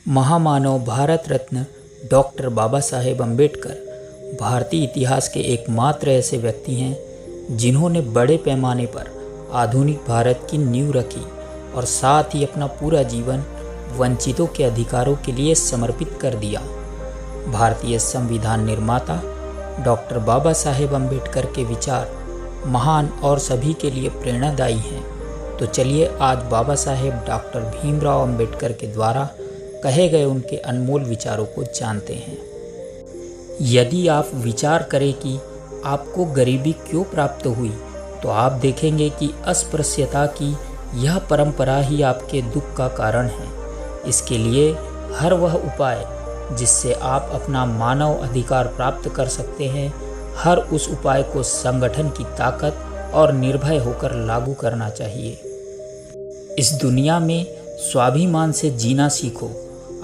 महामानव भारत रत्न डॉक्टर बाबा साहेब अम्बेडकर भारतीय इतिहास के एकमात्र ऐसे व्यक्ति हैं जिन्होंने बड़े पैमाने पर आधुनिक भारत की नींव रखी और साथ ही अपना पूरा जीवन वंचितों के अधिकारों के लिए समर्पित कर दिया। भारतीय संविधान निर्माता डॉक्टर बाबा साहेब अम्बेडकर के विचार महान और सभी के लिए प्रेरणादायी हैं। तो चलिए आज बाबा साहेब डॉक्टर भीमराव अम्बेडकर के द्वारा कहे गए उनके अनमोल विचारों को जानते हैं। यदि आप विचार करें कि आपको गरीबी क्यों प्राप्त हुई, तो आप देखेंगे कि अस्पृश्यता की यह परंपरा ही आपके दुख का कारण है। इसके लिए हर वह उपाय जिससे आप अपना मानव अधिकार प्राप्त कर सकते हैं, हर उस उपाय को संगठन की ताकत और निर्भय होकर लागू करना चाहिए। इस दुनिया में स्वाभिमान से जीना सीखो।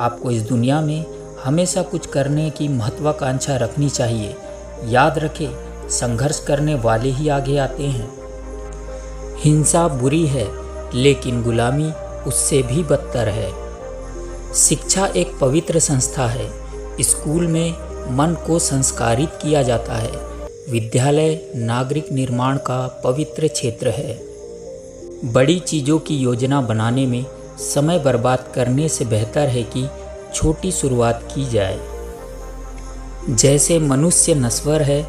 आपको इस दुनिया में हमेशा कुछ करने की महत्वाकांक्षा रखनी चाहिए। याद रखें, संघर्ष करने वाले ही आगे आते हैं। हिंसा बुरी है, लेकिन गुलामी उससे भी बदतर है। शिक्षा एक पवित्र संस्था है। स्कूल में मन को संस्कारित किया जाता है। विद्यालय नागरिक निर्माण का पवित्र क्षेत्र है। बड़ी चीज़ों की योजना बनाने में समय बर्बाद करने से बेहतर है कि छोटी शुरुआत की जाए। जैसे मनुष्य नश्वर है,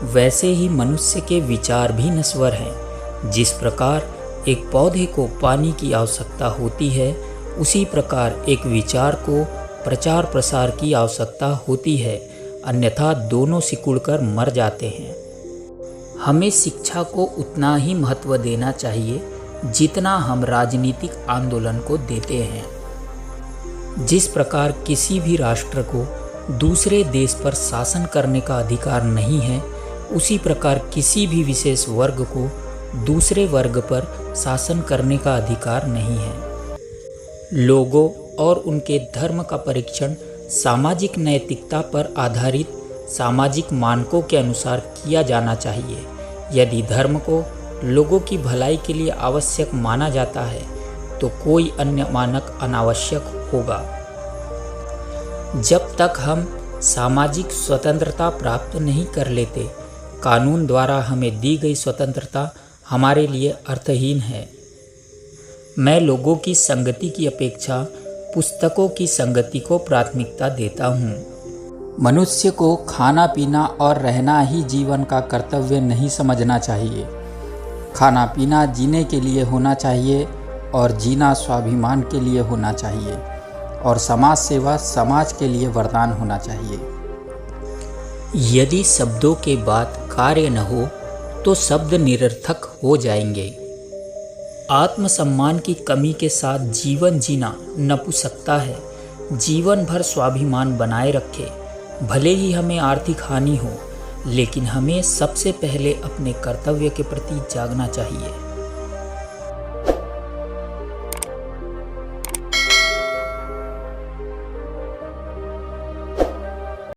वैसे ही मनुष्य के विचार भी नश्वर हैं। जिस प्रकार एक पौधे को पानी की आवश्यकता होती है, उसी प्रकार एक विचार को प्रचार प्रसार की आवश्यकता होती है, अन्यथा दोनों सिकुड़कर मर जाते हैं। हमें शिक्षा को उतना ही महत्व देना चाहिए जितना हम राजनीतिक आंदोलन को देते हैं। जिस प्रकार किसी भी राष्ट्र को दूसरे देश पर शासन करने का अधिकार नहीं है, उसी प्रकार किसी भी विशेष वर्ग को दूसरे वर्ग पर शासन करने का अधिकार नहीं है। लोगों और उनके धर्म का परीक्षण सामाजिक नैतिकता पर आधारित सामाजिक मानकों के अनुसार किया जाना चाहिए। यदि धर्म को लोगों की भलाई के लिए आवश्यक माना जाता है, तो कोई अन्य मानक अनावश्यक होगा। जब तक हम सामाजिक स्वतंत्रता प्राप्त नहीं कर लेते, कानून द्वारा हमें दी गई स्वतंत्रता हमारे लिए अर्थहीन है। मैं लोगों की संगति की अपेक्षा पुस्तकों की संगति को प्राथमिकता देता हूँ। मनुष्य को खाना पीना और रहना ही जीवन का कर्तव्य नहीं समझना चाहिए। खाना पीना जीने के लिए होना चाहिए और जीना स्वाभिमान के लिए होना चाहिए, और समाज सेवा समाज के लिए वरदान होना चाहिए। यदि शब्दों के बाद कार्य न हो, तो शब्द निरर्थक हो जाएंगे। आत्मसम्मान की कमी के साथ जीवन जीना नपुंसकता है। जीवन भर स्वाभिमान बनाए रखे, भले ही हमें आर्थिक हानि हो, लेकिन हमें सबसे पहले अपने कर्तव्य के प्रति जागना चाहिए।